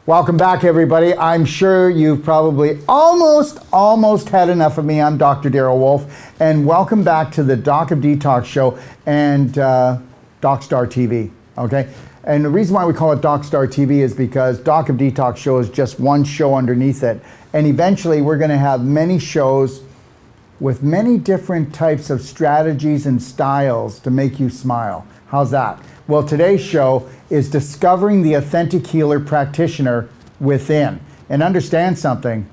Welcome back, everybody. I'm sure you've probably almost had enough of me. I'm Dr. Darryl Wolf, and welcome back to the Doc of Detox show and DocStar TV, okay? And the reason why we call it DocStar TV is because Doc of Detox show is just one show underneath it. And eventually we're gonna have many shows with many different types of strategies and styles to make you smile. How's that? Well, today's show is discovering the authentic healer practitioner within. And understand something,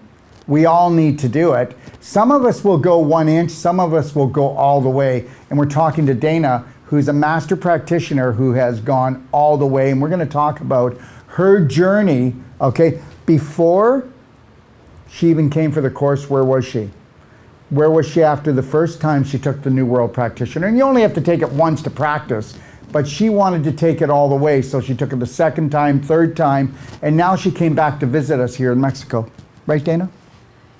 we all need to do it. Some of us will go 1 inch, some of us will go all the way. And we're talking to Dana, who's a master practitioner who has gone all the way. And we're gonna talk about her journey, okay? Before she even came for the course, where was she? Where was she after the first time she took the New World Practitioner? And you only have to take it once to practice. But she wanted to take it all the way, so she took it the second time, third time, and now she came back to visit us here in Mexico. Right, Dana?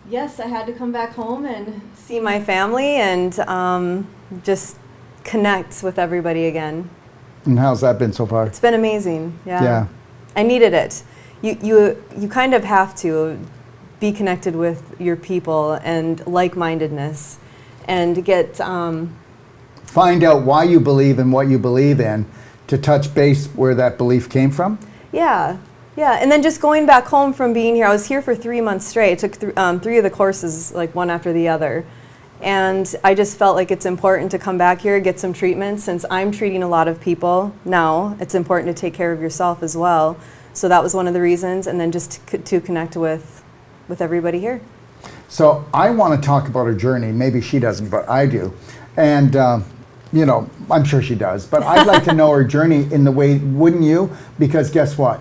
Yes, I had to come back home and see my family and just connect with everybody again. And how's that been so far? It's been amazing, yeah. Yeah. I needed it. You kind of have to be connected with your people and like-mindedness and get... find out why you believe in what you believe in to touch base where that belief came from? Yeah, and then just going back home from being here, I was here for 3 months straight. I took 3 of the courses, like one after the other. And I just felt like it's important to come back here, get some treatment. Since I'm treating a lot of people now, it's important to take care of yourself as well. So that was one of the reasons, and then just to connect with everybody here. So I want to talk about her journey. Maybe she doesn't, but I do. And you know, I'm sure she does, but I'd like to know her journey in the way, wouldn't you? Because guess what?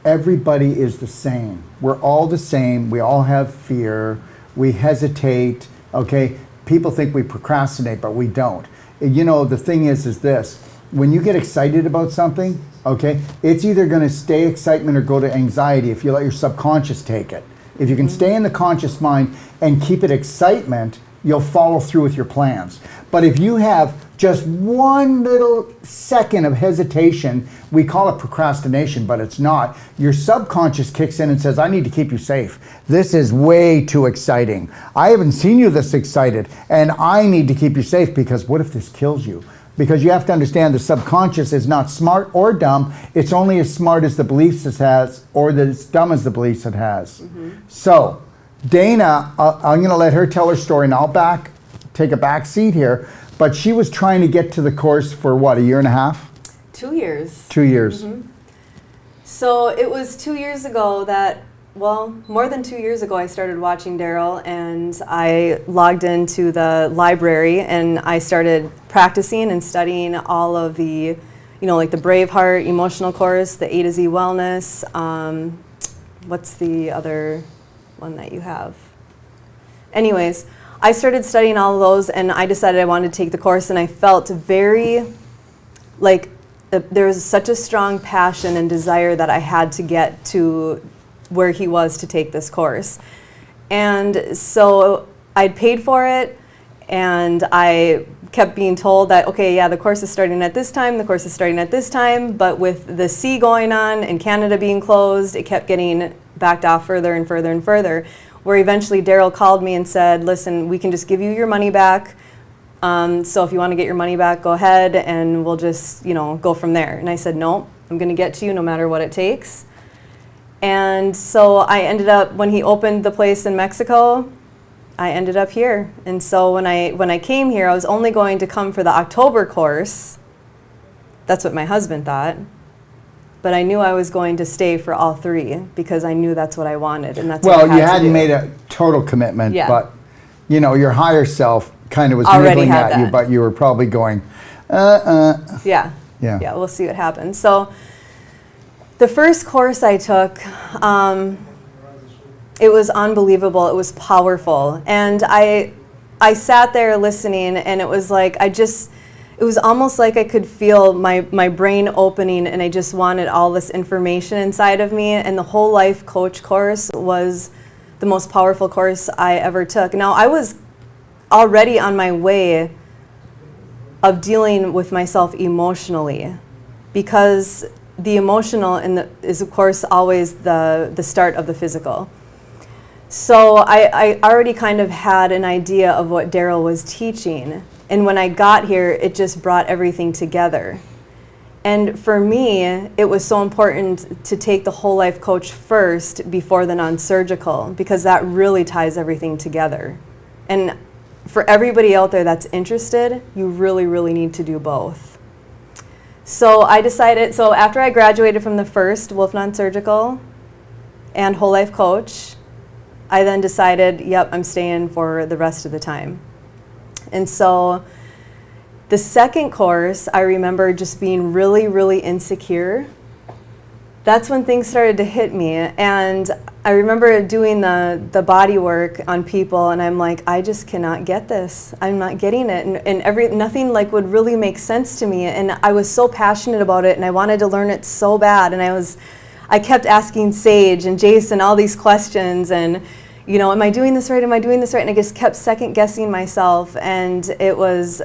Everybody is the same. We're all the same. We all have fear. We hesitate, okay? People think we procrastinate, but we don't. You know, the thing is this. When you get excited about something, okay, it's either going to stay excitement or go to anxiety if you let your subconscious take it. If you can stay in the conscious mind and keep it excitement, you'll follow through with your plans. But if you have just one little second of hesitation, we call it procrastination, but it's not. Your subconscious kicks in and says, I need to keep you safe. This is way too exciting. I haven't seen you this excited, and I need to keep you safe because what if this kills you? Because you have to understand the subconscious is not smart or dumb. It's only as smart as the beliefs it has or as dumb as the beliefs it has. So, Dana, I'm going to let her tell her story, and I'll take a back seat here. But she was trying to get to the course for what, 1.5 years? 2 years. 2 years. So it was 2 years ago that, well, more than 2 years ago, I started watching Darryl, and I logged into the library and I started practicing and studying all of the, you know, like the Braveheart emotional course, the A to Z wellness. What's the other one that you have? Anyways, I started studying all of those, and I decided I wanted to take the course, and I felt very, like, there was such a strong passion and desire that I had to get to where he was to take this course. And so I'd paid for it, and I kept being told that, okay, yeah, the course is starting at this time, the course is starting at this time, but with the sea going on and Canada being closed, it kept getting backed off further and further and further, where eventually Darryl called me and said, listen, we can just give you your money back. So if you want to get your money back, go ahead, and we'll just, you know, go from there. And I said, no, I'm going to get to you no matter what it takes. And so I ended up, when he opened the place in Mexico, I ended up here. And so when I came here, I was only going to come for the October course. That's what my husband thought. But I knew I was going to stay for all 3 because I knew that's what I wanted, and that's what I had to do. Well, you hadn't made a total commitment, Yeah. but you know, your higher self kind of was Already nibbling had at you, that. but you were probably going, Yeah, we'll see what happens. So the first course I took, it was unbelievable. It was powerful, and I sat there listening, and it was like it was almost like I could feel my brain opening, and I just wanted all this information inside of me. And the Whole Life Coach course was the most powerful course I ever took. Now, I was already on my way of dealing with myself emotionally, because the emotional is of course always the start of the physical. So I already kind of had an idea of what Daryl was teaching. And when I got here, it just brought everything together. And for me, it was so important to take the whole life coach first before the non-surgical, because that really ties everything together. And for everybody out there that's interested, you really, really need to do both. So I decided, so after I graduated from the first Wolf Non-Surgical and whole life coach, I then decided, yep, I'm staying for the rest of the time. And so the second course, I remember just being really, really insecure. That's when things started to hit me. And I remember doing the body work on people, and I'm like, I just cannot get this. I'm not getting it. And nothing like would really make sense to me. And I was so passionate about it, and I wanted to learn it so bad. And I kept asking Sage and Jason all these questions, and am I doing this right? Am I doing this right? And I just kept second guessing myself. And it was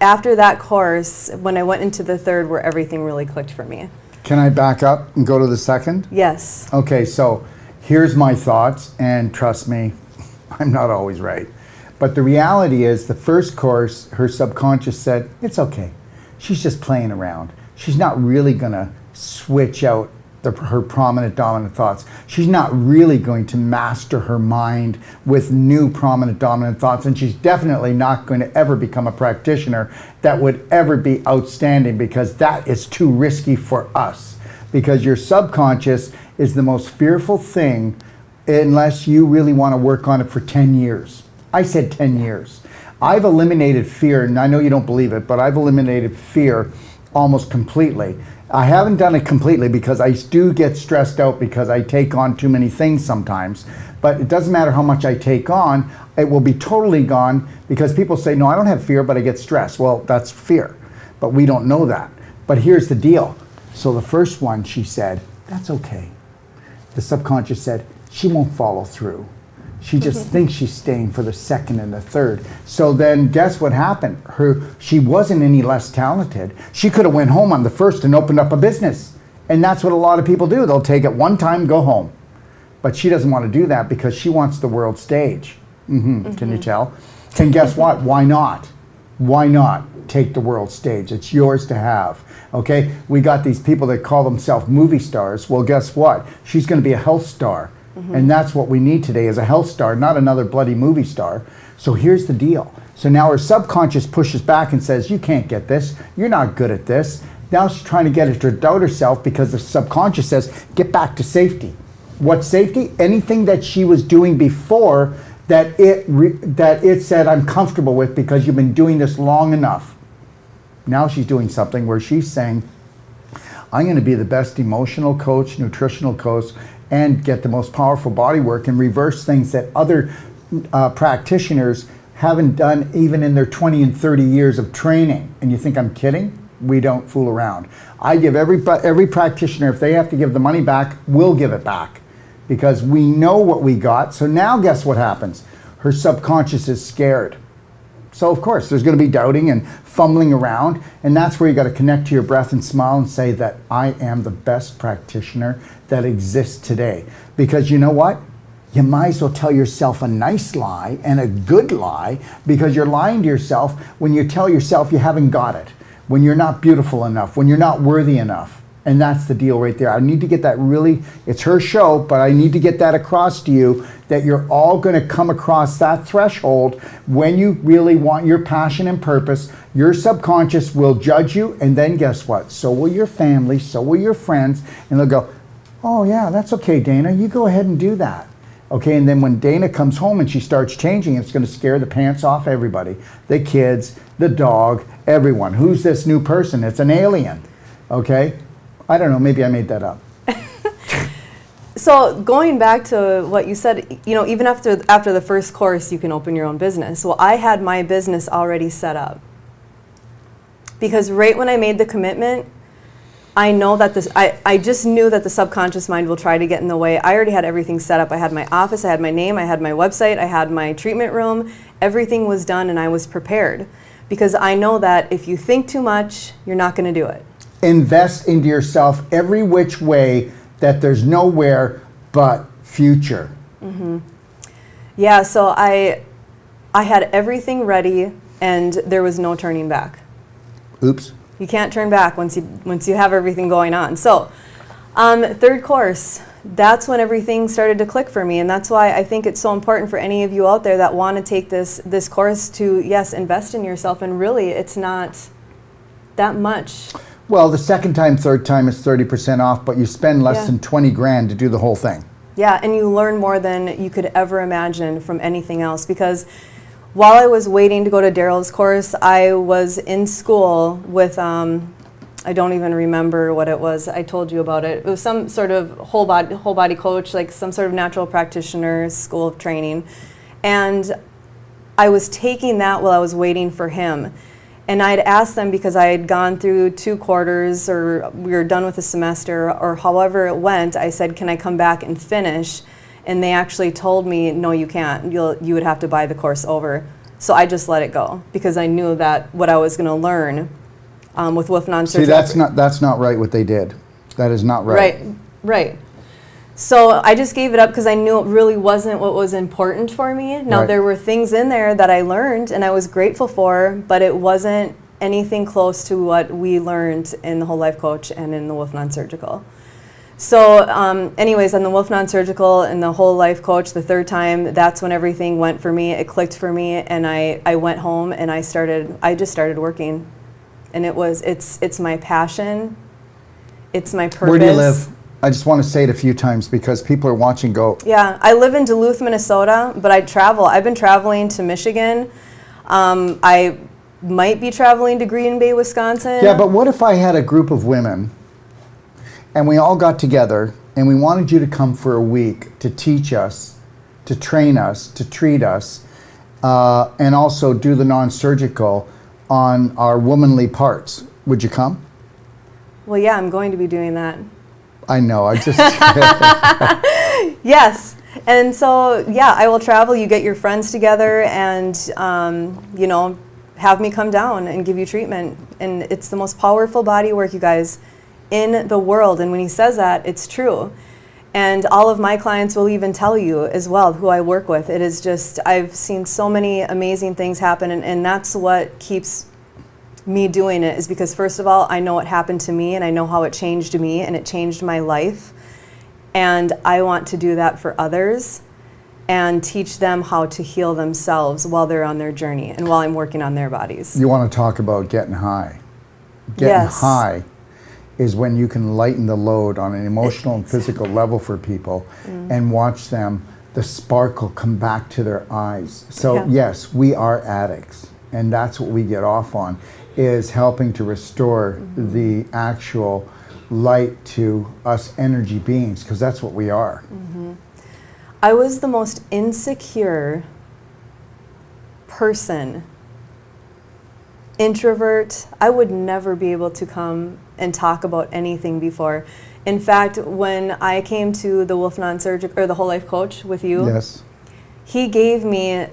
after that course, when I went into the third, where everything really clicked for me. Can I back up and go to the second? Yes. Okay, so here's my thoughts, and trust me, I'm not always right. But the reality is, the first course, her subconscious said, it's okay. She's just playing around. She's not really gonna switch out her prominent dominant thoughts. She's not really going to master her mind with new prominent dominant thoughts, and she's definitely not going to ever become a practitioner that would ever be outstanding, because that is too risky for us. Because your subconscious is the most fearful thing unless you really want to work on it for 10 years. I said 10 years. I've eliminated fear, and I know you don't believe it, but I've eliminated fear almost completely. I haven't done it completely because I do get stressed out because I take on too many things sometimes. But it doesn't matter how much I take on, it will be totally gone, because people say, no, I don't have fear, but I get stressed. Well, that's fear. But we don't know that. But here's the deal. So the first one, she said, that's okay. The subconscious said, she won't follow through. She just thinks she's staying for the second and the third. So then guess what happened? She wasn't any less talented. She could have went home on the first and opened up a business. And that's what a lot of people do. They'll take it one time, go home. But she doesn't want to do that because she wants the world stage. Can you tell? And guess what? Why not? Why not take the world stage? It's yours to have. Okay? We got these people that call themselves movie stars. Well, guess what? She's going to be a health star. And that's what we need today, is a health star, not another bloody movie star. So here's the deal. So now her subconscious pushes back and says, you can't get this. You're not good at this. Now she's trying to get her to doubt herself, because the subconscious says, get back to safety. What safety? Anything that she was doing before that it said, I'm comfortable with, because you've been doing this long enough. Now she's doing something where she's saying, I'm going to be the best emotional coach, nutritional coach, and get the most powerful body work, and reverse things that other practitioners haven't done even in their 20 and 30 years of training. And you think I'm kidding? We don't fool around. I give every practitioner, if they have to give the money back, we'll give it back, because we know what we got. So now guess what happens? Her subconscious is scared. So of course there's going to be doubting and fumbling around, and that's where you got to connect to your breath and smile and say that I am the best practitioner that exists today. Because you know what? You might as well tell yourself a nice lie and a good lie, because you're lying to yourself when you tell yourself you haven't got it, when you're not beautiful enough, when you're not worthy enough. And that's the deal right there. I need to get that really, it's her show, but I need to get that across to you, that you're all going to come across that threshold when you really want your passion and purpose. Your subconscious will judge you, and then guess what? So will your family, so will your friends, and they'll go, oh yeah, that's okay, Dana, you go ahead and do that. Okay, and then when Dana comes home and she starts changing, it's going to scare the pants off everybody. The kids, the dog, everyone. Who's this new person? It's an alien. Okay? I don't know, maybe I made that up. So going back to what you said, even after the first course, you can open your own business. Well, I had my business already set up, because right when I made the commitment, I know that I just knew that the subconscious mind will try to get in the way. I already had everything set up. I had my office, I had my name, I had my website, I had my treatment room. Everything was done, and I was prepared, because I know that if you think too much, you're not going to do it. invest into yourself every which way that there's nowhere but future. Yeah, so I had everything ready and there was no turning back. Oops. You can't turn back once you have everything going on. So, third course, that's when everything started to click for me, and that's why I think it's so important for any of you out there that want to take this course to, yes, invest in yourself, and really, it's not that much. Well, the second time, third time is 30% off, but you spend less than 20 grand to do the whole thing. Yeah, and you learn more than you could ever imagine from anything else, because while I was waiting to go to Daryl's course, I was in school with, I don't even remember what it was. I told you about it. It was some sort of whole body coach, like some sort of natural practitioner school of training. And I was taking that while I was waiting for him. And I'd asked them, because I had gone through 2 quarters, or we were done with the semester, or however it went, I said, can I come back and finish? And they actually told me, no, you can't. You would have to buy the course over. So I just let it go, because I knew that what I was going to learn with Wolf-Non See, that's not right what they did. That is not right. Right. So I just gave it up because I knew it really wasn't what was important for me. Now, there were things in there that I learned and I was grateful for, but it wasn't anything close to what we learned in the Whole Life Coach and in the Wolf-Non Surgical. So anyways, on the Wolf-Non Surgical and the Whole Life Coach, the third time, that's when everything went for me. It clicked for me, and I went home and I just started working. And it's my passion. It's my purpose. Where do you live? I just want to say it a few times because people are watching go. Yeah, I live in Duluth, Minnesota, but I travel. I've been traveling to Michigan. I might be traveling to Green Bay, Wisconsin. Yeah, but what if I had a group of women and we all got together and we wanted you to come for a week to teach us, to train us, to treat us, and also do the non-surgical on our womanly parts? Would you come? Well, yeah, I'm going to be doing that. I know, I just... Yes. And so, yeah, I will travel. You get your friends together and, have me come down and give you treatment. And it's the most powerful body work, you guys, in the world. And when he says that, it's true. And all of my clients will even tell you as well, who I work with. It is just, I've seen so many amazing things happen, and that's what keeps me doing it, is because, first of all, I know what happened to me, and I know how it changed me, and it changed my life. And I want to do that for others and teach them how to heal themselves while they're on their journey and while I'm working on their bodies. You want to talk about getting high. Getting high is when you can lighten the load on an emotional and physical level for people and watch them, the sparkle come back to their eyes. So yes, we are addicts, and that's what we get off on, is helping to restore the actual light to us energy beings, because that's what we are. I was the most insecure person, introvert. I would never be able to come and talk about anything before. In fact, when I came to the Wolf-Non Surgical, or the Whole Life Coach with you, he gave me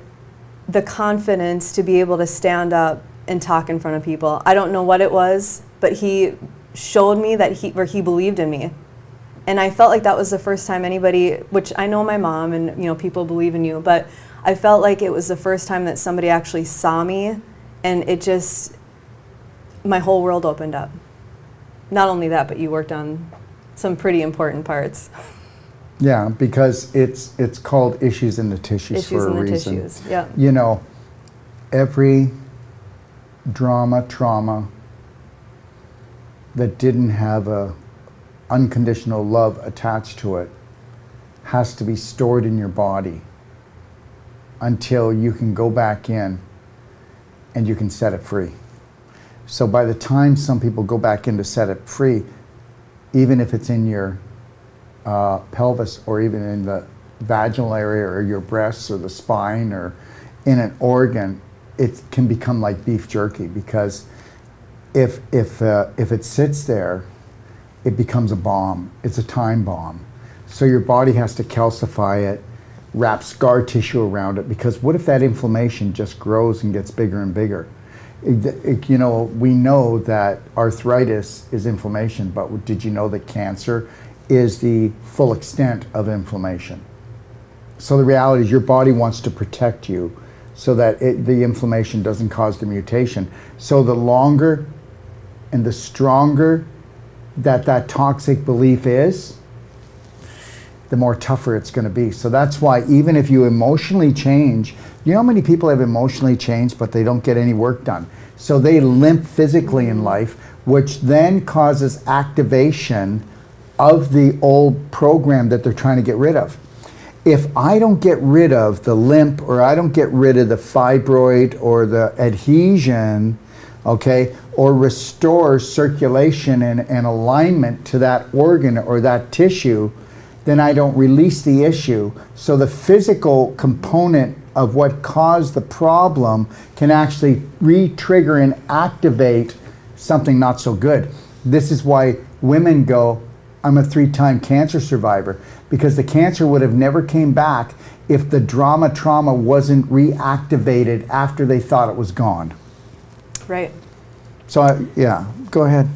the confidence to be able to stand up and talk in front of people. I don't know what it was, but he showed me that he believed in me. And I felt like that was the first time anybody, which I know my mom and people believe in you, but I felt like it was the first time that somebody actually saw me, and it just, my whole world opened up. Not only that, but you worked on some pretty important parts. Yeah, because it's called issues in the tissues for a reason. Issues in the tissues, yeah. You know, every trauma that didn't have a unconditional love attached to it has to be stored in your body until you can go back in and you can set it free. So by the time some people go back in to set it free, even if it's in your pelvis or even in the vaginal area or your breasts or the spine or in an organ, it can become like beef jerky, because if it sits there, it becomes a bomb. It's a time bomb. So your body has to calcify it, wrap scar tissue around it, because what if that inflammation just grows and gets bigger and bigger? You know, we know that arthritis is inflammation, but did you know that cancer is the full extent of inflammation? So the reality is your body wants to protect you so that the inflammation doesn't cause the mutation. So the longer and the stronger that toxic belief is, the more tougher it's going to be. So that's why even if you emotionally change, you know how many people have emotionally changed but they don't get any work done? So they limp physically in life, which then causes activation of the old program that they're trying to get rid of. If I don't get rid of the limp, or I don't get rid of the fibroid or the adhesion, okay, or restore circulation and alignment to that organ or that tissue, then I don't release the issue. So the physical component of what caused the problem can actually re-trigger and activate something not so good. This is why women go, I'm a 3-time cancer survivor, because the cancer would have never came back if the trauma wasn't reactivated after they thought it was gone. Right. So yeah, go ahead.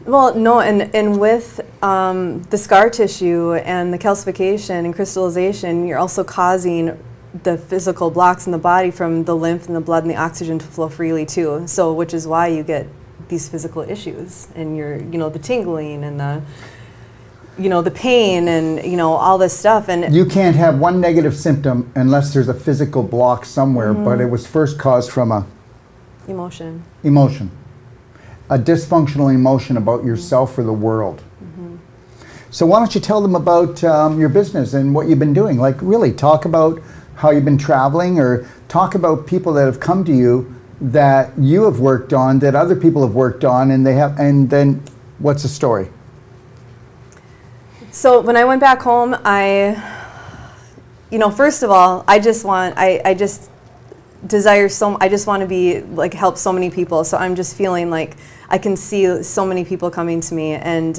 Well, no, and with the scar tissue and the calcification and crystallization, you're also causing the physical blocks in the body from the lymph and the blood and the oxygen to flow freely too. So, which is why you get these physical issues and the tingling and the pain and all this stuff. And you can't have one negative symptom unless there's a physical block somewhere, but it was first caused from a emotion. A dysfunctional emotion about yourself or the world. So why don't you tell them about your business and what you've been doing? Like really talk about how you've been traveling, or talk about people that have come to you that you have worked on, that other people have worked on, and then what's the story? So when I went back home, first of all, I just want to be like help so many people. So I'm just feeling like I can see so many people coming to me and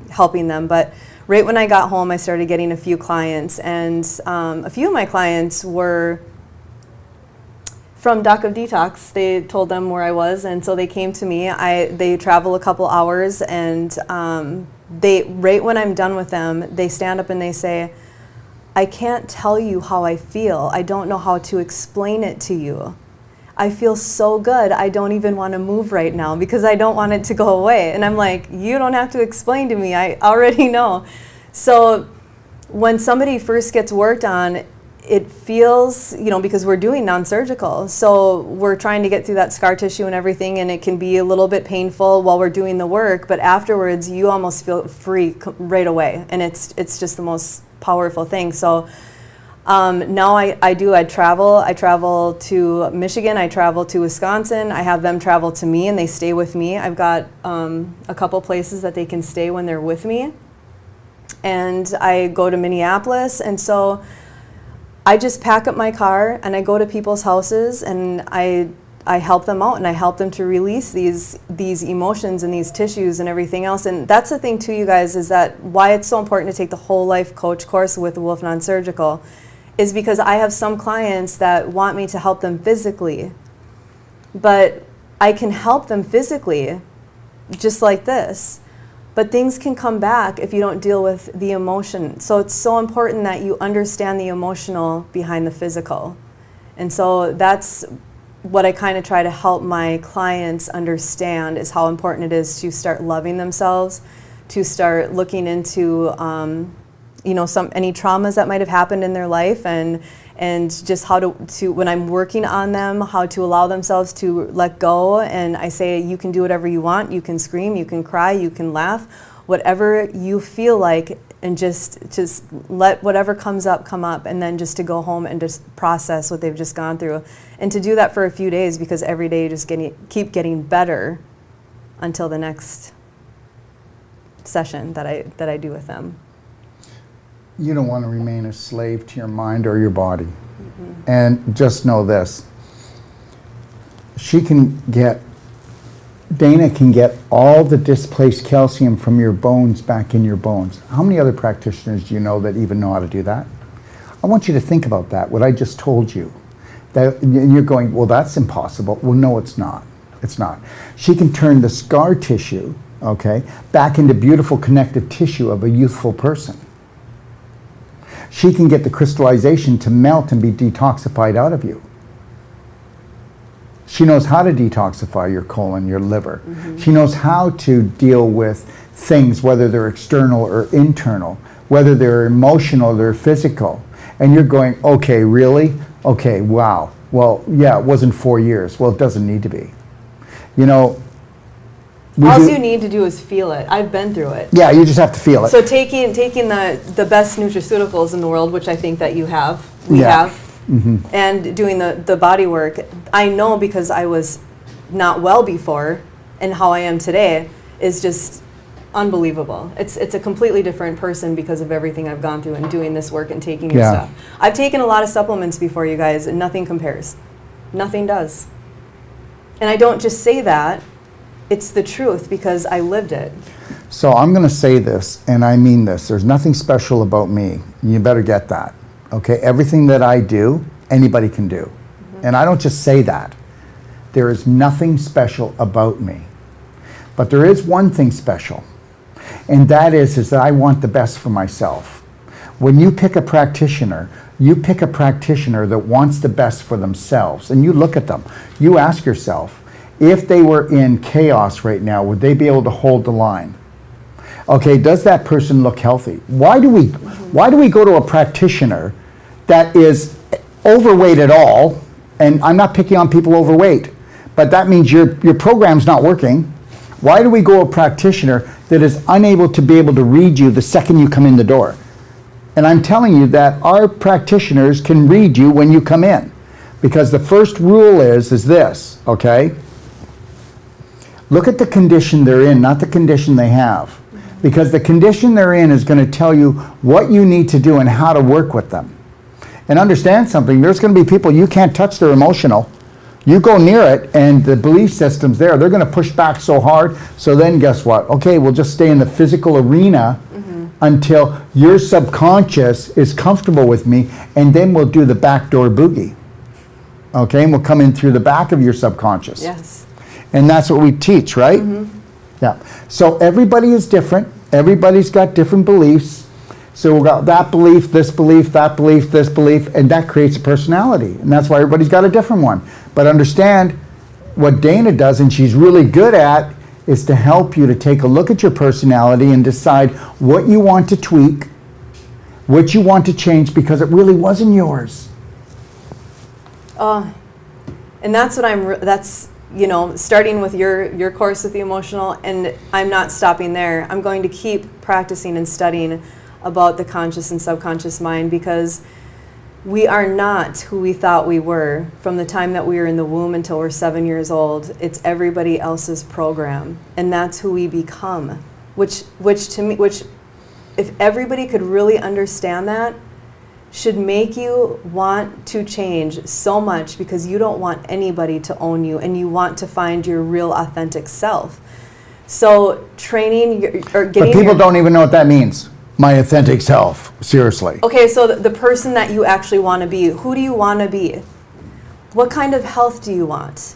helping them. But right when I got home, I started getting a few clients, and a few of my clients were from Doc of Detox. They told them where I was, and so they came to me. They travel a couple hours, and right when I'm done with them, they stand up and they say, I can't tell you how I feel. I don't know how to explain it to you. I feel so good. I don't even want to move right now because I don't want it to go away. And I'm like, you don't have to explain to me. I already know. So when somebody first gets worked on, it feels, because we're doing non-surgical. So we're trying to get through that scar tissue and everything, and it can be a little bit painful while we're doing the work, but afterwards you almost feel free right away. And it's just the most powerful thing. So now I travel to Michigan, I travel to Wisconsin, I have them travel to me and they stay with me. I've got a couple places that they can stay when they're with me. And I go to Minneapolis, and so I just pack up my car and I go to people's houses and I help them out and I help them to release these emotions and these tissues and everything else. And that's the thing too, you guys, is that why it's so important to take the whole life coach course with Wolf Non-Surgical is because I have some clients that want me to help them physically, but I can help them physically just like this. But things can come back if you don't deal with the emotion. So it's so important that you understand the emotional behind the physical. And so that's what I kind of try to help my clients understand, is how important it is to start loving themselves, to start looking into any traumas that might have happened in their life, and just how to when I'm working on them, how to allow themselves to let go. And I say, you can do whatever you want. You can scream, you can cry, you can laugh, whatever you feel like, and just let whatever comes up come up, and then just to go home and just process what they've just gone through, and to do that for a few days, because every day you just keep getting better until the next session that I do with them. You don't want to remain a slave to your mind or your body. And just know this. Dana can get all the displaced calcium from your bones back in your bones. How many other practitioners do you know that even know how to do that? I want you to think about that, what I just told you. And you're going, well, that's impossible. Well, no, it's not. It's not. She can turn the scar tissue, okay, back into beautiful connective tissue of a youthful person. She can get the crystallization to melt and be detoxified out of you. She knows how to detoxify your colon, your liver. She knows how to deal with things, whether they're external or internal, whether they're emotional or physical. And you're going, okay, really? Okay, wow. Well, yeah, it wasn't 4 years. Well, it doesn't need to be. You know, all you need to do is feel it. I've been through it. Yeah, you just have to feel it. So taking the best nutraceuticals in the world, which I think that you have, we Yeah. have, and doing the body work, I know because I was not well before, and how I am today is just unbelievable. It's a completely different person because of everything I've gone through and doing this work and taking your stuff. I've taken a lot of supplements before, you guys, and nothing compares. Nothing does. And I don't just say that. It's the truth because I lived it. So I'm going to say this, and I mean this. There's nothing special about me. You better get that. Okay? Everything that I do, anybody can do. And I don't just say that. There is nothing special about me. But there is one thing special. And that is that I want the best for myself. When you pick a practitioner, you pick a practitioner that wants the best for themselves. And you look at them. You ask yourself, if they were in chaos right now, would they be able to hold the line? Okay, does that person look healthy? Why do we go to a practitioner that is overweight at all? And I'm not picking on people overweight, but that means your program's not working. Why do we go to a practitioner that is unable to be able to read you the second you come in the door? And I'm telling you that our practitioners can read you when you come in. Because the first rule is this, okay? Look at the condition they're in, not the condition they have. Because the condition they're in is going to tell you what you need to do and how to work with them. And understand something, there's going to be people you can't touch their emotional. You go near it and the belief system's there. They're going to push back so hard. So then guess what? Okay, we'll just stay in the physical arena until your subconscious is comfortable with me, and then we'll do the backdoor boogie. Okay, and we'll come in through the back of your subconscious. Yes. And that's what we teach, right? Yeah. So everybody is different. Everybody's got different beliefs. So we've got that belief, this belief, that belief, this belief, and that creates a personality. And that's why everybody's got a different one. But understand what Dana does, and she's really good at, is to help you to take a look at your personality and decide what you want to tweak, what you want to change, because it really wasn't yours. And that's what that's, you know, starting with your course with the emotional, and I'm not stopping there. I'm going to keep practicing and studying about the conscious and subconscious mind, because we are not who we thought we were from the time that we were in the womb until we're 7 years old. It's everybody else's program, and that's who we become. Which if everybody could really understand that, should make you want to change so much, because you don't want anybody to own you, and you want to find your real authentic self. So training or getting. But people don't even know what that means. My authentic self, seriously. Okay, so the person that you actually want to be, who do you want to be? What kind of health do you want?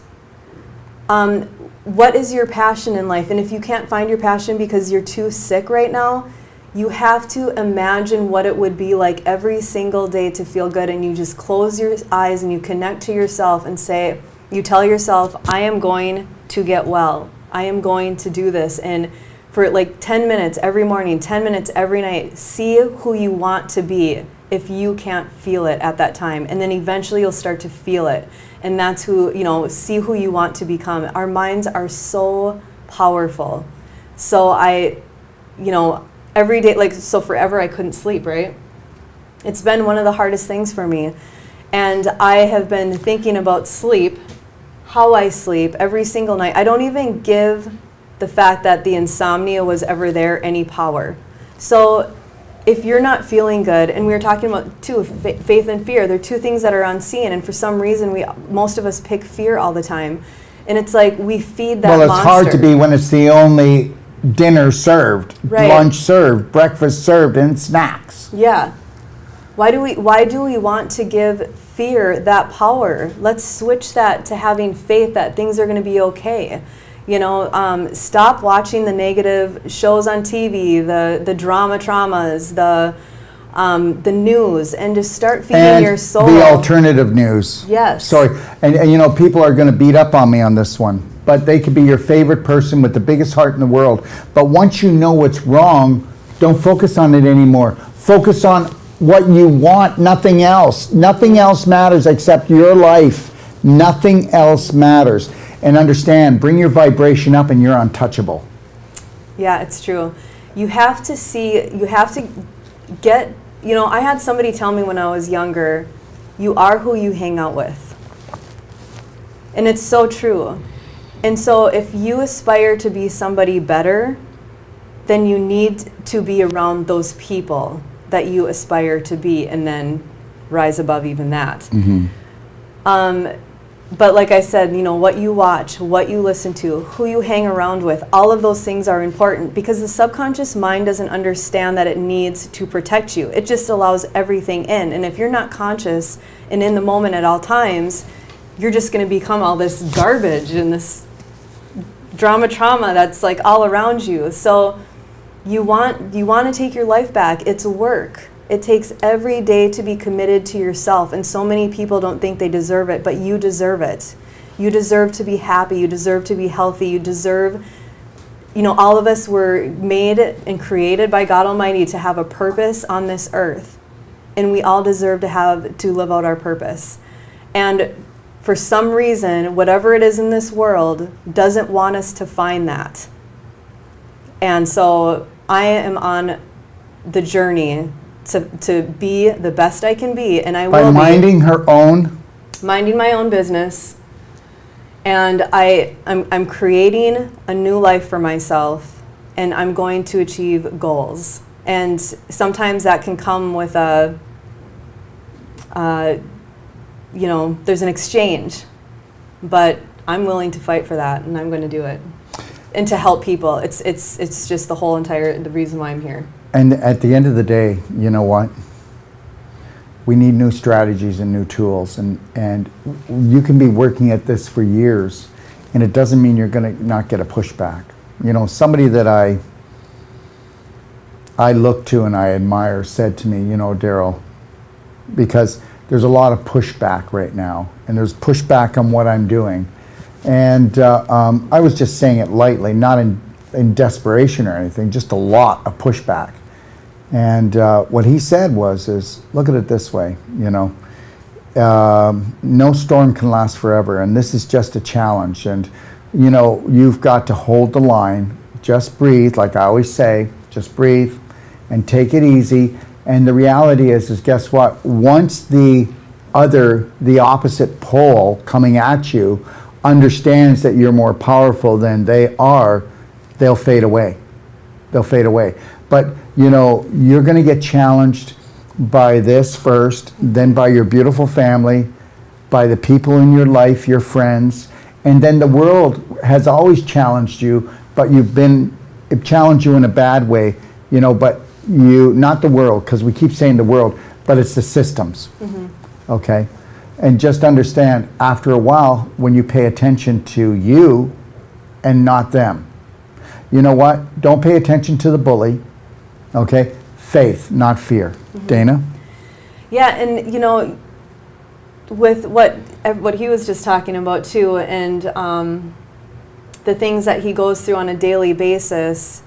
What is your passion in life? And if you can't find your passion because you're too sick right now, you have to imagine what it would be like every single day to feel good, and you just close your eyes and you connect to yourself and say, you tell yourself, I am going to get well. I am going to do this. And for like 10 minutes every morning, 10 minutes every night, see who you want to be if you can't feel it at that time. And then eventually you'll start to feel it. And that's who, you know, see who you want to become. Our minds are so powerful. So every day, like, so forever I couldn't sleep, right? It's been one of the hardest things for me. And I have been thinking about sleep, how I sleep every single night. I don't even give the fact that the insomnia was ever there any power. So if you're not feeling good, and we were talking about too, faith and fear, they're two things that are unseen, and for some reason most of us pick fear all the time. And it's like we feed that monster. Well, it's hard to be when it's the only dinner served, right. Lunch served, breakfast served, and snacks. Yeah. Why do we want to give fear that power? Let's switch that to having faith that things are going to be okay. You know, stop watching the negative shows on TV, the traumas, the news, and just start feeding your soul. The alternative news. Yes. Sorry, and you know, people are going to beat up on me on this one, but they could be your favorite person with the biggest heart in the world. But once you know what's wrong, don't focus on it anymore. Focus on what you want, nothing else. Nothing else matters except your life. Nothing else matters. And understand, bring your vibration up and you're untouchable. Yeah, it's true. You have to get, you know, I had somebody tell me when I was younger, you are who you hang out with. And it's so true. And so if you aspire to be somebody better, then you need to be around those people that you aspire to be, and then rise above even that. Mm-hmm. But like I said, you know, what you watch, what you listen to, who you hang around with, all of those things are important, because the subconscious mind doesn't understand that it needs to protect you. It just allows everything in. And if you're not conscious and in the moment at all times, you're just going to become all this garbage and this trauma that's like all around you. So you want to take your life back. It's work. It takes every day to be committed to yourself, and so many people don't think they deserve it, but you deserve it. You deserve to be happy. You deserve to be healthy. You deserve, you know, all of us were made and created by God Almighty to have a purpose on this earth, and we all deserve to live out our purpose. And for some reason, whatever it is in this world doesn't want us to find that. And so I am on the journey to be the best I can be, and I will By minding my own business, and I'm creating a new life for myself, and I'm going to achieve goals. And sometimes that can come with you know, there's an exchange, but I'm willing to fight for that, and I'm going to do it. And to help people. It's just the reason why I'm here. And at the end of the day, you know what? We need new strategies and new tools, and you can be working at this for years, and it doesn't mean you're going to not get a pushback. You know, somebody that I look to and I admire said to me, you know, Daryl, because there's a lot of pushback right now, and there's pushback on what I'm doing. And I was just saying it lightly, not in desperation or anything, just a lot of pushback. And what he said is, look at it this way, you know, no storm can last forever, and this is just a challenge. And, you know, you've got to hold the line, just breathe, like I always say, just breathe and take it easy. And the reality is guess what? Once the opposite pole coming at you understands that you're more powerful than they are, they'll fade away. They'll fade away. But, you know, you're going to get challenged by this first, then by your beautiful family, by the people in your life, your friends, and then the world has always challenged you, but it challenged you in a bad way, you know, but not the world, because we keep saying the world, but it's the systems, okay? And just understand, after a while, when you pay attention to you and not them, you know what? Don't pay attention to the bully, okay? Faith, not fear. Dana? Yeah, and you know, with what he was just talking about too, and the things that he goes through on a daily basis,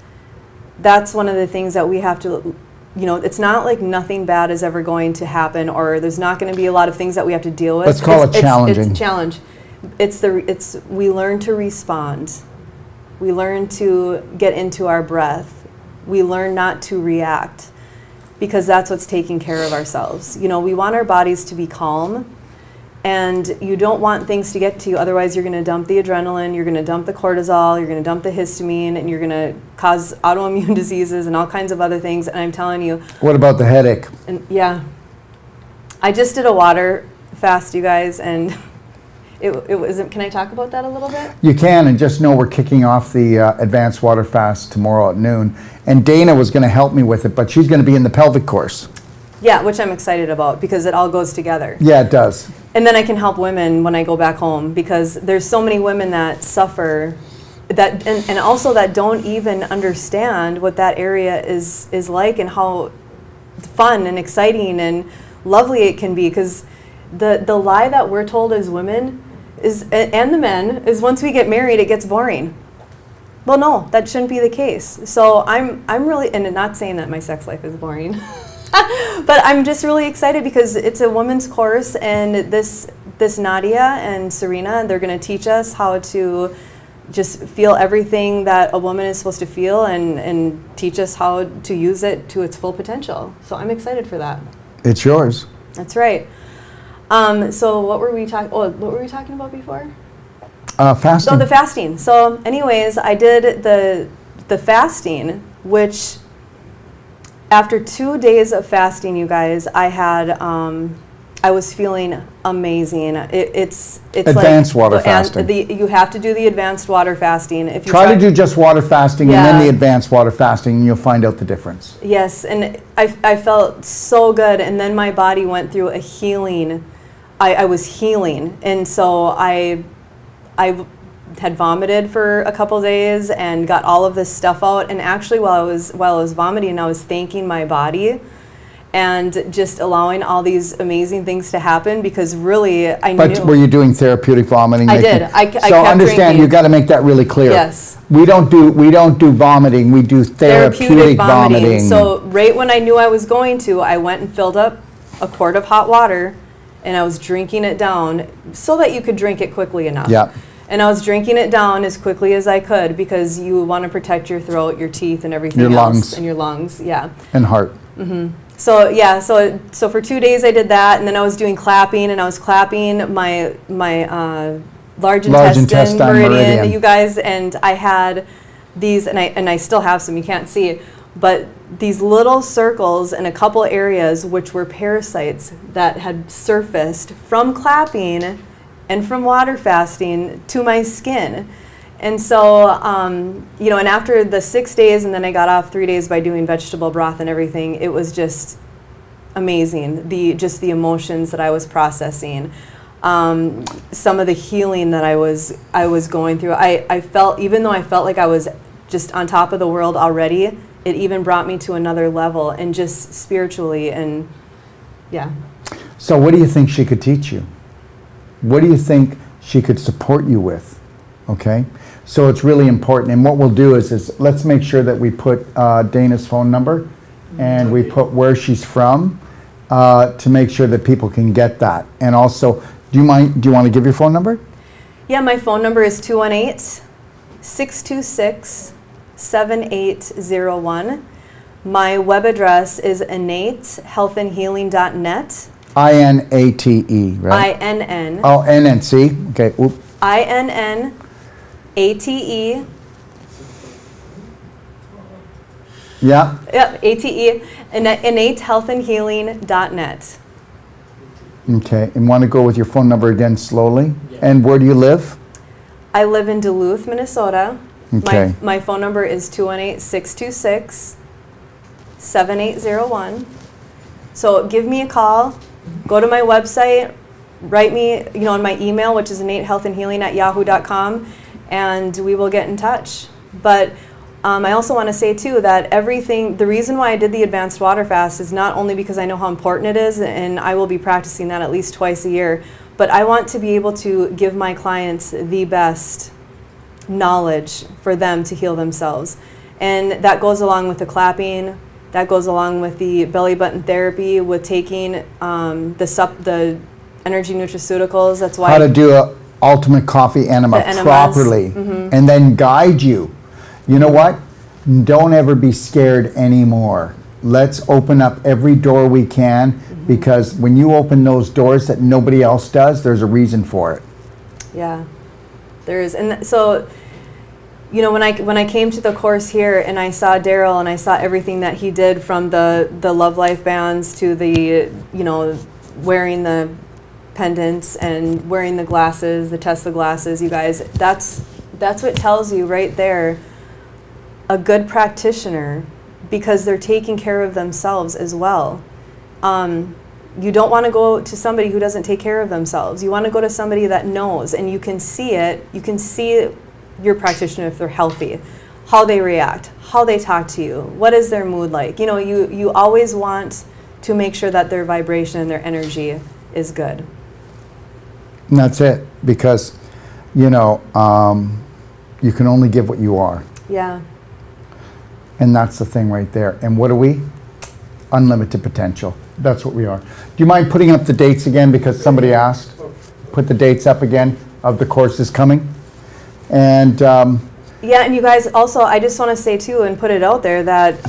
that's one of the things that we have to, you know, it's not like nothing bad is ever going to happen, or there's not going to be a lot of things that we have to deal with. Let's call it challenging. It's a challenge. We learn to respond. We learn to get into our breath. We learn not to react, because that's what's taking care of ourselves. You know, we want our bodies to be calm, and you don't want things to get to you. Otherwise, you're going to dump the adrenaline, you're going to dump the cortisol, you're going to dump the histamine, and you're going to cause autoimmune diseases and all kinds of other things. And I'm telling you. What about the headache? And yeah, I just did a water fast, you guys, and it was. Can I talk about that a little bit? You can, and just know we're kicking off the advanced water fast tomorrow at noon. And Dana was going to help me with it, but she's going to be in the pelvic course. Yeah, which I'm excited about because it all goes together. Yeah, it does. And then I can help women when I go back home because there's so many women that suffer that and also that don't even understand what that area is like and how fun and exciting and lovely it can be, because the lie that we're told as women is, and the men, is once we get married it gets boring. Well, no, that shouldn't be the case. So I'm really, and not saying that my sex life is boring, but I'm just really excited because it's a women's course, and this Nadia and Serena, they're going to teach us how to just feel everything that a woman is supposed to feel and teach us how to use it to its full potential. So I'm excited for that. It's yours. That's right. So what were we talking about before? Fasting. So the fasting. So anyways, I did the fasting, which after 2 days of fasting, you guys, I had I was feeling amazing. It's Advanced like water fasting. you have to do the advanced water fasting. If you Try to do just water fasting and then Yeah. the advanced water fasting, and you'll find out the difference. Yes, and I felt so good, and then my body went through a healing. I was healing, and so I had vomited for a couple days and got all of this stuff out. And actually, while I was vomiting, I was thanking my body and just allowing all these amazing things to happen, because really I But knew. were you doing therapeutic vomiting? I did. I So kept understand, drinking. you got to make that really clear. Yes. We don't do vomiting. We do therapeutic vomiting. So right when I knew I was going to, I went and filled up a quart of hot water, and I was drinking it down so that you could drink it quickly enough. Yeah. And I was drinking it down as quickly as I could, because you want to protect your throat, your teeth, and everything Your else. lungs. And your lungs, yeah. And heart. So yeah, so for 2 days I did that, and then I was doing clapping, and I was clapping my large intestine meridian, you guys, and I had these, and I still have some, you can't see, but these little circles in a couple areas which were parasites that had surfaced from clapping and from water fasting to my skin. And so, and after the 6 days, and then I got off 3 days by doing vegetable broth and everything, it was just amazing. The emotions that I was processing, some of the healing that I was going through. I felt, even though I felt like I was just on top of the world already, it even brought me to another level, and just spiritually, and yeah. So what do you think she could teach you? What do you think she could support you with? Okay? So it's really important. And what we'll do is let's make sure that we put Dana's phone number, and we put where she's from, to make sure that people can get that. And also, do you want to give your phone number? Yeah, my phone number is 218-626-7801. My web address is innatehealthandhealing.net. INATE, right? INN. Oh, NNC. Okay. Oop. INNATE. Yeah. Yep, ATE. Innatehealthandhealing.net. Okay. And want to go with your phone number again slowly? And where do you live? I live in Duluth, Minnesota. Okay. My phone number is 218-626-7801. So give me a call. Go to my website. Write me, on my email, which is innatehealthandhealing@yahoo.com, and we will get in touch. But I also want to say too that the reason why I did the advanced water fast is not only because I know how important it is, and I will be practicing that at least twice a year, but I want to be able to give my clients the best knowledge for them to heal themselves. And that goes along with the clapping, that goes along with the belly button therapy, with taking the energy nutraceuticals. That's why How to do a ultimate coffee enema The enemas. properly, and then guide you. You know what? Don't ever be scared anymore. Let's open up every door we can, because when you open those doors that nobody else does, there's a reason for it. Yeah, there is. And so, when I came to the course here and I saw Daryl and I saw everything that he did, from the Love Life bands to the, wearing the pendants and wearing the glasses, the Tesla glasses, you guys, that's what tells you right there a good practitioner, because they're taking care of themselves as well. You don't want to go to somebody who doesn't take care of themselves. You want to go to somebody that knows, and you can see it. You can see your practitioner if they're healthy, how they react, how they talk to you, what is their mood like. You know, you always want to make sure that their vibration and their energy is good. And that's it, because, you know, you can only give what you are. Yeah. And that's the thing right there. And what are we? Unlimited potential. That's what we are. Do you mind putting up the dates again, because somebody asked? Put the dates up again of the courses coming. And yeah, and you guys also, I just want to say too, and put it out there that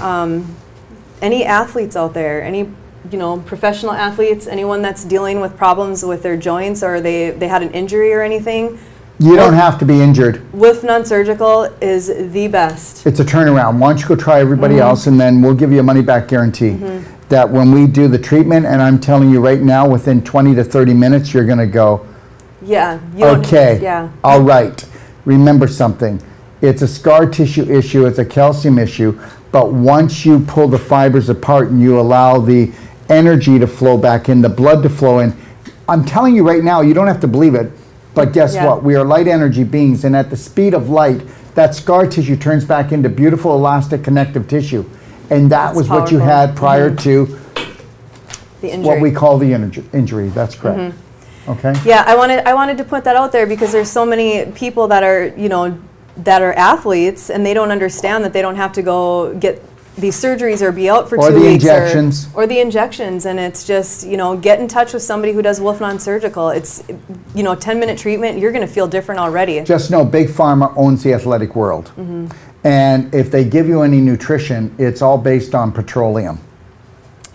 any athletes out there, any professional athletes, anyone that's dealing with problems with their joints, or they had an injury or anything, you don't have to be injured. With non-surgical is the best. It's a turnaround. Why don't you go try everybody else, and then we'll give you a money-back guarantee. That when we do the treatment, and I'm telling you right now, within 20 to 30 minutes, you're going to go, yeah. Okay, yeah. All right. Remember something. It's a scar tissue issue. It's a calcium issue. But once you pull the fibers apart and you allow the energy to flow back in, the blood to flow in, I'm telling you right now, you don't have to believe it, but guess what? We are light energy beings, and at the speed of light, that scar tissue turns back into beautiful, elastic, connective tissue. And that was what you had prior to the injury. What we call the injury. That's correct. Okay? Yeah, I wanted to put that out there, because there's so many people that are, that are athletes, and they don't understand that they don't have to go get these surgeries or be out for 2 weeks. Injections. Or the injections. And it's just, get in touch with somebody who does Wolf Non-Surgical. It's, 10-minute treatment, you're going to feel different already. Just know Big Pharma owns the athletic world. And if they give you any nutrition, it's all based on petroleum.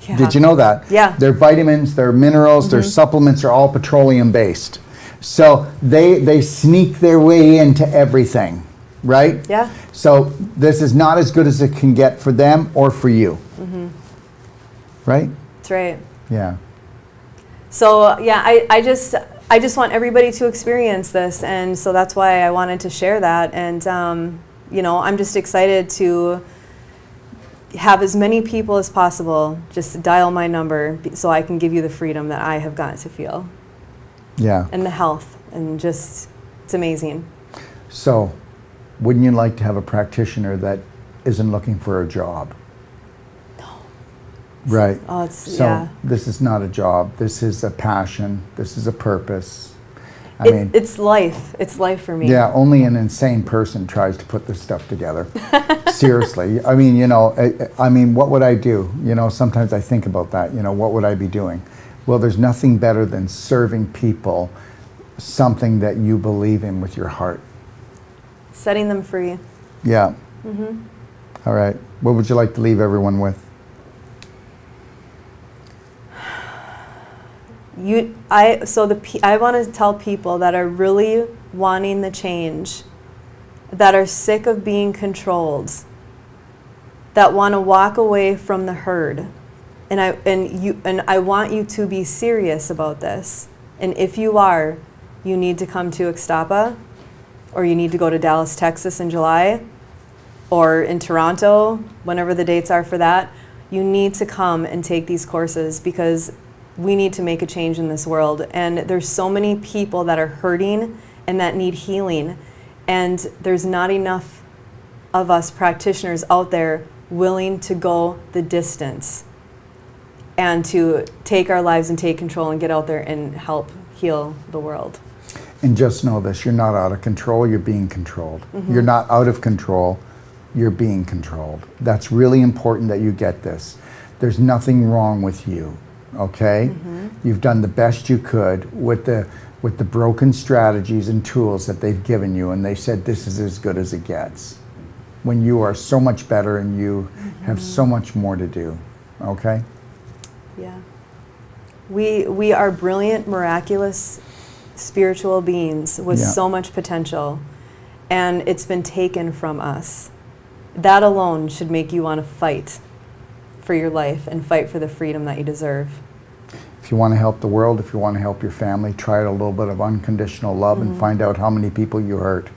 Yeah. Did you know that? Yeah. Their vitamins, their minerals, their supplements are all petroleum based. So they sneak their way into everything, right? Yeah. So this is not as good as it can get for them or for you. Right? That's right. Yeah. So yeah, I just want everybody to experience this, and so that's why I wanted to share that. And I'm just excited to have as many people as possible just dial my number, so I can give you the freedom that I have gotten to feel. Yeah. And the health, and just, it's amazing. So, wouldn't you like to have a practitioner that isn't looking for a job? No. Right. Oh, it's, So this is not a job. This is a passion. This is a purpose. I mean, it's life. It's life for me. yeah, only an insane person tries to put this stuff together. Seriously. I mean, what would I do? Sometimes I think about that. What would I be doing? Well, there's nothing better than serving people something that you believe in with your heart. Setting them free. Yeah. All right. What would you like to leave everyone with? I want to tell people that are really wanting the change, that are sick of being controlled, that want to walk away from the herd, and I want you to be serious about this. And if you are, you need to come to Ixtapa, or you need to go to Dallas, Texas in July, or in Toronto, whenever the dates are for that. You need to come and take these courses, because we need to make a change in this world. And there's so many people that are hurting and that need healing. And there's not enough of us practitioners out there willing to go the distance and to take our lives and take control and get out there and help heal the world. And just know this, you're not out of control, you're being controlled. You're not out of control, you're being controlled. That's really important that you get this. There's nothing wrong with you. Okay? You've done the best you could with the broken strategies and tools that they've given you, and they said this is as good as it gets. When you are so much better and you have so much more to do. Okay? Yeah. We are brilliant, miraculous, spiritual beings with so much potential, and it's been taken from us. That alone should make you want to fight for your life and fight for the freedom that you deserve. If you want to help the world, if you want to help your family, try a little bit of unconditional love and find out how many people you hurt.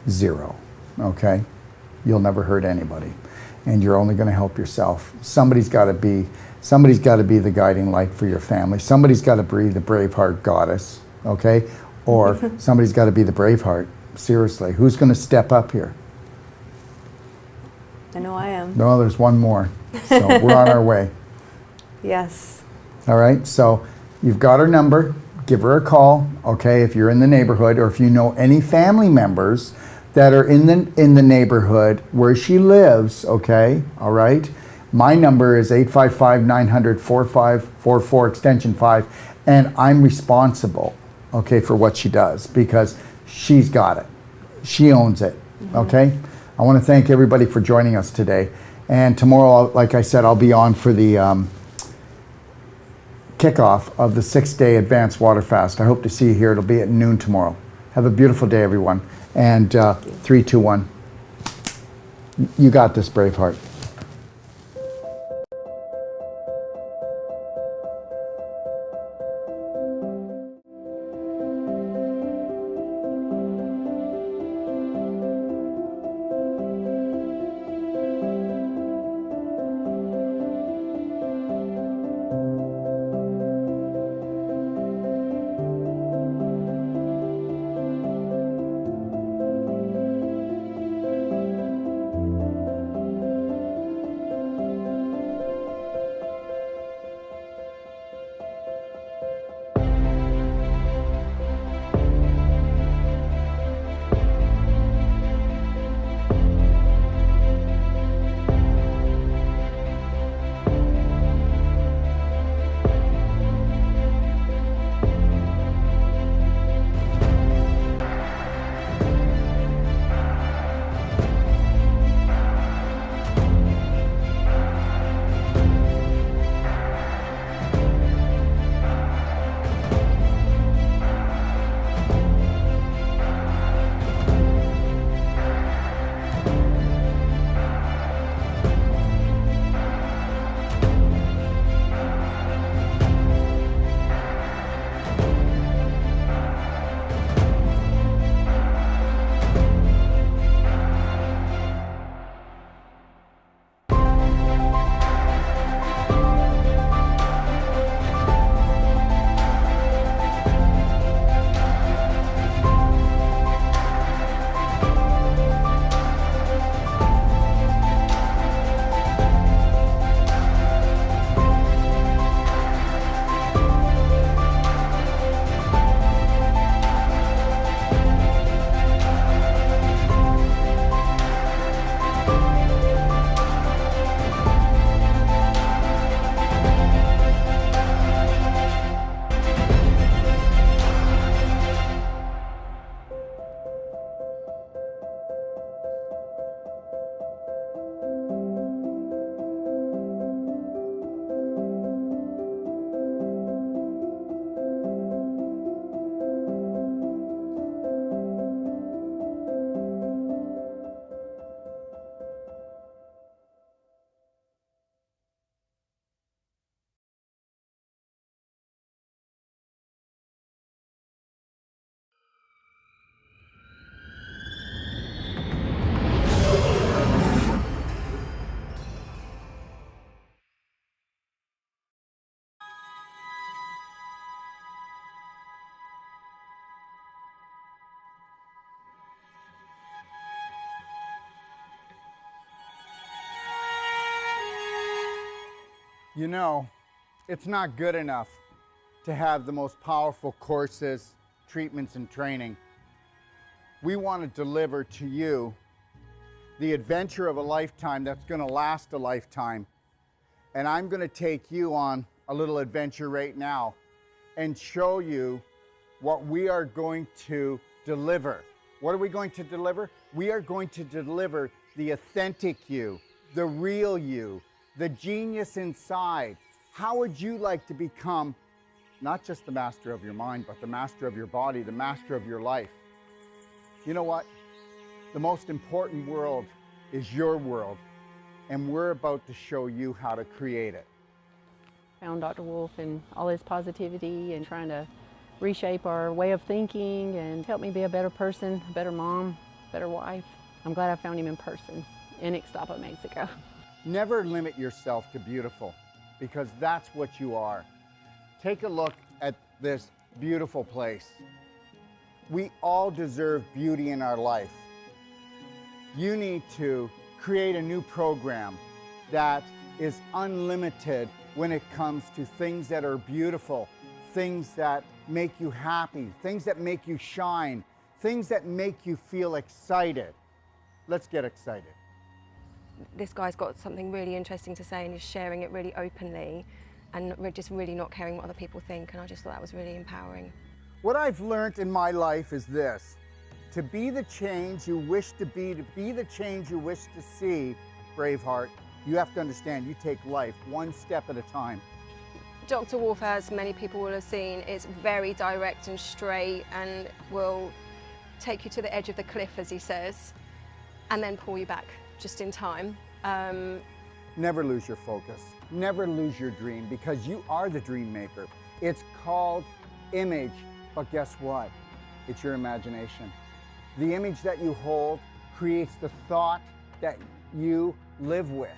0. Okay? You'll never hurt anybody. And you're only going to help yourself. Somebody's got to be Somebody's got to be the guiding light for your family. Somebody's got to be the Braveheart goddess, okay? Or somebody's got to be the Braveheart. Seriously, who's going to step up here? I know I am. No, there's one more. So we're on our way. Yes. All right, so you've got her number. Give her a call, okay, if you're in the neighborhood, or if you know any family members that are in the neighborhood where she lives, okay, all right? My number is 855-900-4544, extension 5, and I'm responsible, okay, for what she does because she's got it. She owns it, okay? I want to thank everybody for joining us today. And tomorrow, like I said, I'll be on for the kickoff of the 6-day advanced water fast. I hope to see you here. It'll be at noon tomorrow. Have a beautiful day, everyone. And 3, 2, 1. You got this, Braveheart. You know, it's not good enough to have the most powerful courses, treatments, and training. We want to deliver to you the adventure of a lifetime that's going to last a lifetime. And I'm going to take you on a little adventure right now and show you what we are going to deliver. What are we going to deliver? We are going to deliver the authentic you, the real you, the genius inside. How would you like to become not just the master of your mind, but the master of your body, the master of your life? You know what? The most important world is your world, and we're about to show you how to create it. Found Dr. Wolf and all his positivity and trying to reshape our way of thinking and help me be a better person, a better mom, better wife. I'm glad I found him in person in Ixtapa, Mexico. Never limit yourself to beautiful. because that's what you are. Take a look at this beautiful place. We all deserve beauty in our life. You need to create a new program that is unlimited when it comes to things that are beautiful, things that make you happy, things that make you shine, things that make you feel excited. Let's get excited. This guy's got something really interesting to say and he's sharing it really openly and we're just really not caring what other people think, and I just thought that was really empowering. What I've learned in my life is this: to be the change you wish to be the change you wish to see, Braveheart, you have to understand you take life one step at a time. Dr. Wolf, as many people will have seen, is very direct and straight and will take you to the edge of the cliff, as he says, and then pull you back just in time. Never lose your focus. Never lose your dream, because you are the dream maker. It's called image, but guess what? It's your imagination. The image that you hold creates the thought that you live with.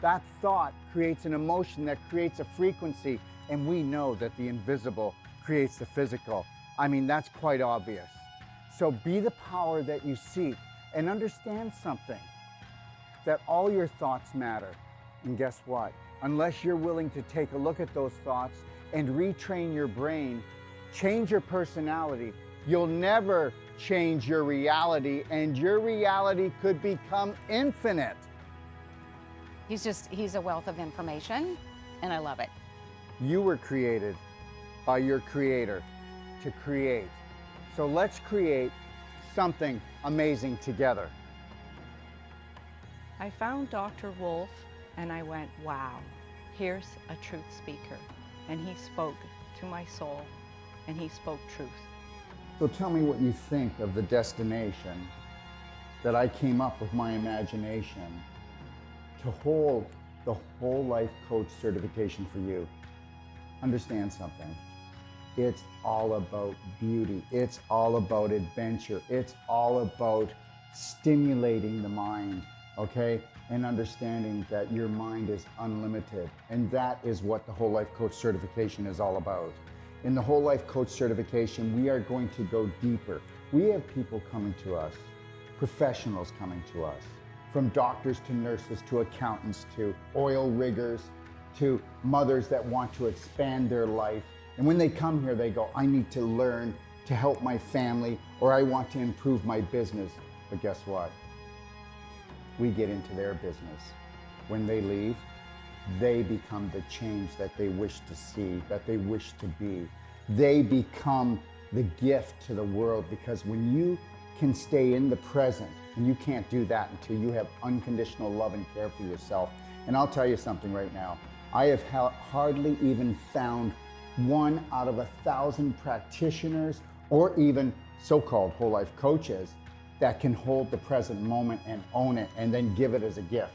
That thought creates an emotion that creates a frequency, and we know that the invisible creates the physical. I mean, that's quite obvious. So be the power that you seek, and understand something, that all your thoughts matter. And guess what? Unless you're willing to take a look at those thoughts and retrain your brain, change your personality, you'll never change your reality, and your reality could become infinite. He's a wealth of information, and I love it. You were created by your creator to create. So let's create something amazing together. I found Dr. Wolf and I went, wow, here's a truth speaker. And he spoke to my soul and he spoke truth. So tell me what you think of the destination that I came up with my imagination to hold the whole life coach certification for you. Understand something. It's all about beauty. It's all about adventure. It's all about stimulating the mind, okay? And understanding that your mind is unlimited. And that is what the whole life coach certification is all about. In the whole life coach certification, we are going to go deeper. We have people coming to us, professionals coming to us, from doctors to nurses to accountants to oil riggers to mothers that want to expand their life. And when they come here, they go, I need to learn to help my family, or I want to improve my business. But guess what? We get into their business. When they leave, they become the change that they wish to see, that they wish to be. They become the gift to the world, because when you can stay in the present, and you can't do that until you have unconditional love and care for yourself. And I'll tell you something right now. I have hardly even found 1 out of 1,000 practitioners, or even so-called whole life coaches, that can hold the present moment and own it and then give it as a gift.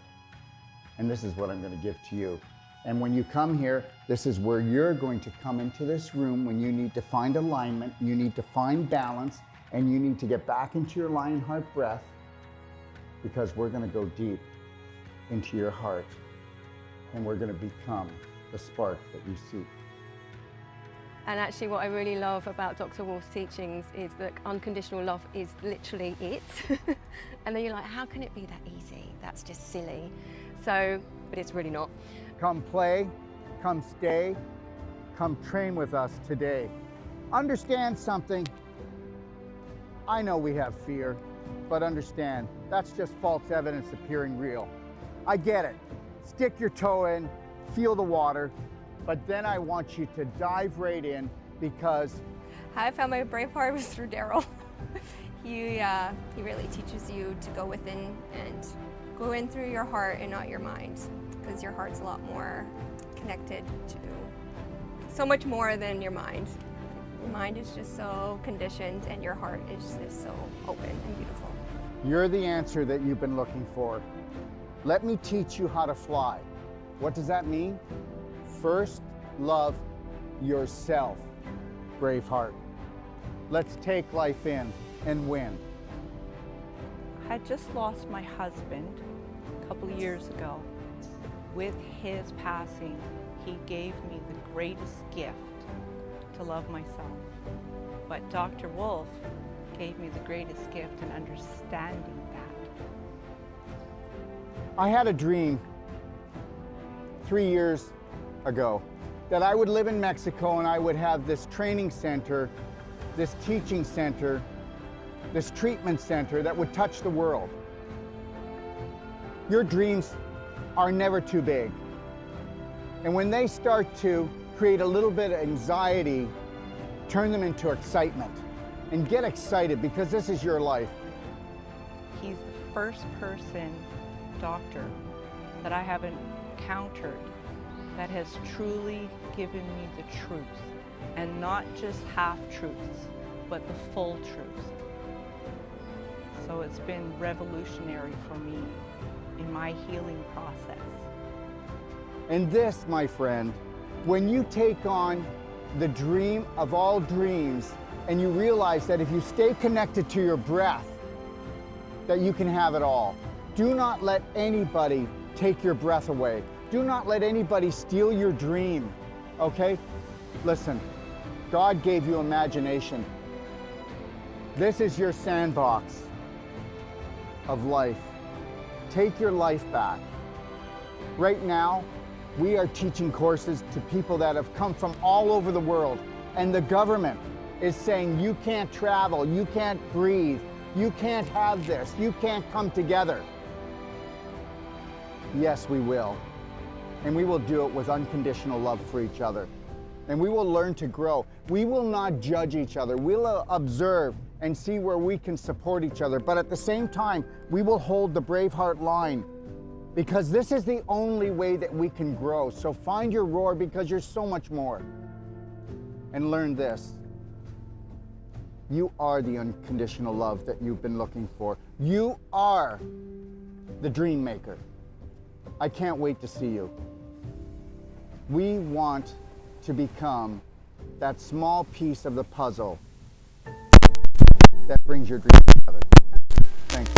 And this is what I'm going to give to you. And when you come here, this is where you're going to come into this room when you need to find alignment, you need to find balance, and you need to get back into your lion heart breath, because we're going to go deep into your heart and we're going to become the spark that you seek. And actually what I really love about Dr. Wolf's teachings is that unconditional love is literally it. And then you're like, how can it be that easy? That's just silly. So, but it's really not. Come play, come stay, come train with us today. Understand something. I know we have fear, but understand, that's just false evidence appearing real. I get it. Stick your toe in, feel the water, but then I want you to dive right in, because How I found my brave heart was through Daryl. He really teaches you to go within and go in through your heart and not your mind, because your heart's a lot more connected to so much more than your mind. Your mind is just so conditioned and your heart is just so open and beautiful. you're the answer that you've been looking for. Let me teach you how to fly. What does that mean? First, love yourself, Braveheart. Let's take life in and win. I had just lost my husband a couple of years ago. With his passing, He gave me the greatest gift to love myself. But Dr. Wolf gave me the greatest gift in understanding that. I had a dream 3 years ago that I would live in Mexico and I would have this training center, this teaching center, this treatment center that would touch the world. Your dreams are never too big. And when they start to create a little bit of anxiety, turn them into excitement. And get excited, because this is your life. He's the first doctor that I have encountered that has truly given me the truth, and not just half truths, but the full truth. So it's been revolutionary for me in my healing process. And this, my friend, when you take on the dream of all dreams, and you realize that if you stay connected to your breath, that you can have it all. Do not let anybody take your breath away. Do not let anybody steal your dream, okay? Listen, God gave you imagination. This is your sandbox of life. Take your life back. Right now, we are teaching courses to people that have come from all over the world, and the government is saying you can't travel, you can't breathe, you can't have this, you can't come together. Yes, we will. And we will do it with unconditional love for each other. And we will learn to grow. We will not judge each other. We'll observe and see where we can support each other. But at the same time, we will hold the Braveheart line, because this is the only way that we can grow. So find your roar, because you're so much more. And learn this. You are the unconditional love that you've been looking for. You are the dream maker. I can't wait to see you. We want to become that small piece of the puzzle that brings your dream together. Thank you.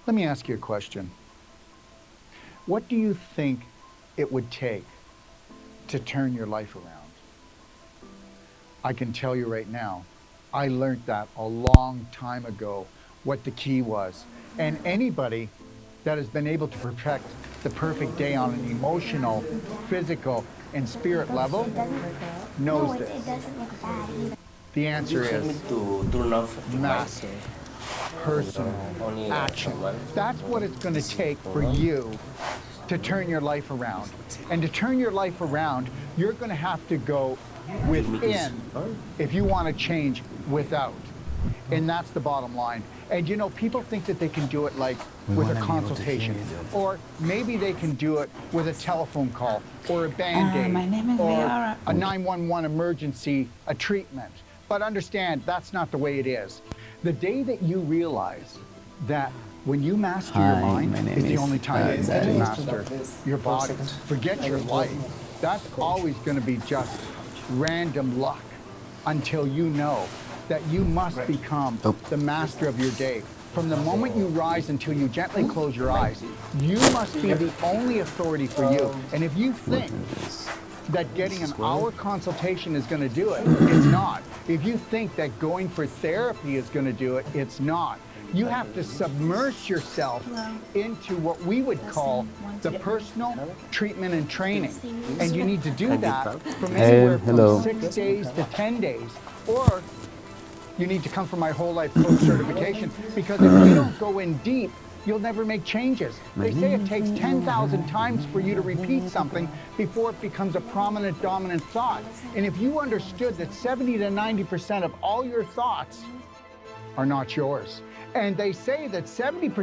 Let me ask you a question. What do you think it would take to turn your life around? I can tell you right now, I learned that a long time ago, what the key was. And anybody that has been able to perfect the perfect day on an emotional, physical, and spirit level knows this. It doesn't look bad either. The answer is to turn off the massive, personal only action. someone. That's what it's going to take for you to turn your life around. And to turn your life around, you're going to have to go within if you want to change without. And that's the bottom line. And you know, people think that they can do it like with a consultation, or maybe they can do it with a telephone call, or a Band-Aid, my name is or Leora. a 911 emergency, a treatment. But understand, that's not the way it is. The day that you realize that when you master your mind is the only time you can master your body. Forget your life. That's always going to be just random luck until you know that you must become the master of your day. From the moment you rise until you gently close your eyes, you must be the only authority for you. And if you think that getting an hour consultation is going to do it, it's not. If you think that going for therapy is going to do it, it's not. You have to submerge yourself into what we would call the personal treatment and training. And you need to do that from anywhere from 6 days to 10 days. Or you need to come for my whole life coach certification, because if you don't go in deep, you'll never make changes. They say it takes 10,000 times for you to repeat something before it becomes a prominent, dominant thought. And if you understood that 70 to 90% of all your thoughts are not yours, and they say that 70%